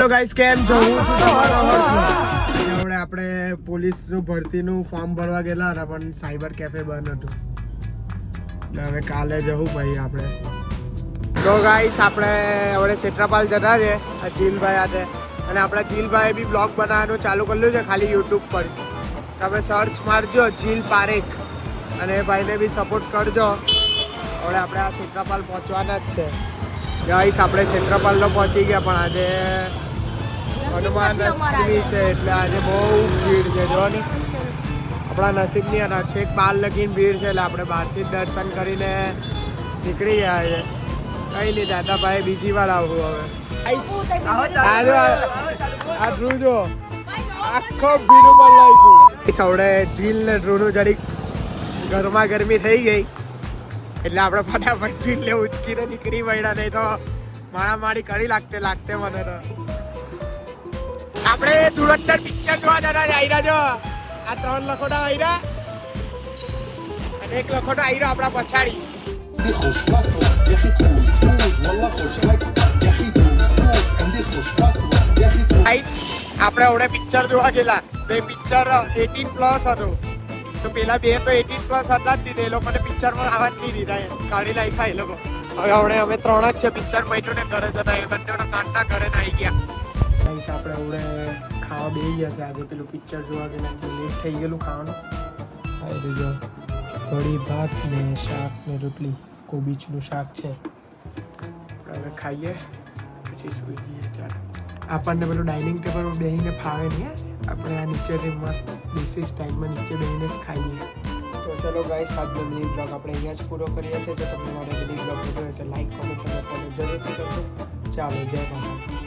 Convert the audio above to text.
તો ગાઈસ કેમ છો? હું છું તમારો હર્ષ. હવે આપણે પોલીસનું ભરતીનું ફોર્મ ભરવા ગયેલા હતા પણ સાયબર કેફે બંધ હતું. એટલે હવે કાલે જવું ભાઈ આપણે. તો ગાઈસ આપણે હવે ક્ષેત્રપાલ જતા છે આ જીલભાઈ હાથે અને આપણા જીલભાઈ બી બ્લોગ બનાવવાનું ચાલુ કર્યું છે ખાલી યુટ્યુબ પર. તમે સર્ચ મારજો જીલ પારેખ અને ભાઈને બી સપોર્ટ કરજો. હવે આપણે આ ક્ષેત્રપાલ પહોંચવાના જ છે. ગાઈસ આપણે ક્ષેત્રપાલ તો પહોંચી ગયા પણ આજે હનુમાન અષ્ટમી છે એટલે આજે બહુ ભીડ છે. જો ને આપણા નસીબની હતા છેક બહાર લગીને ભીડ છે એટલે આપણે બહારથી જ દર્શન કરીને નીકળી ગયા છે. કઈ નહીં દાદાભાઈ બીજી વાર આવું હવે. આ ડ્રુ જો આખો ભીડ ઉપર લાગ્યું. સૌડે જીલ ને ડ્રુનું જરીક ગરમા ગરમી થઈ ગઈ એટલે આપણે ફટાફટ જીલને ઉચકીને નીકળી પડ્યા. નહીં તો મારામારી કરી લાગતે મને તો. આપણે ધુરંધર પિક્ચર જોવા જતા આયરા જો આ 3 લખોટા આયરા અને 1 લખોટો આયરો આપણા પછાડી. આપણે હવે પિક્ચર જોવા ગયેલા તો એ પિક્ચર 18+ હતું તો પેલા બે તો 18+ હતા જ દીધે. એ લોકોને પિક્ચરમાં આવવા જ નહીં દીધા, કાઢી નાખ્યા એ લોકો. હવે અમે 3 જ છે પિક્ચર પૈટું ને ઘરે જતા એ બંને કાંટા ઘરે આવી ગયા. આપણે હવે ખાવા બેસી ગયા છે. આજે પેલું પિક્ચર જોવા ગયેલા લેટ થઈ ગયેલું ખાવાનું. ખાઈ દીધો કઢી ભાત ને શાક ને રોટલી, કોબીજનું શાક છે. આપણે હવે ખાઈએ પછી સુઈ જઈએ. ચાલો આપણને પેલું ડાઇનિંગ ટેબલ પર બેસીને ફાવે નહીં. આપણે આ નીચે મસ્ત દેશી સ્ટાઇલમાં નીચે બેસીને જ ખાઈએ. તો ચલો ગાઈસ આજનો મિની બ્લોગ આપણે અહીંયા જ પૂરો કરીએ છીએ. તો તમને મારે મિની બ્લોગ ગમ્યો હોય તો લાઈક, કોમેન્ટ અને ફોલો જરૂરથી કરજો. ચાલો જય માતા.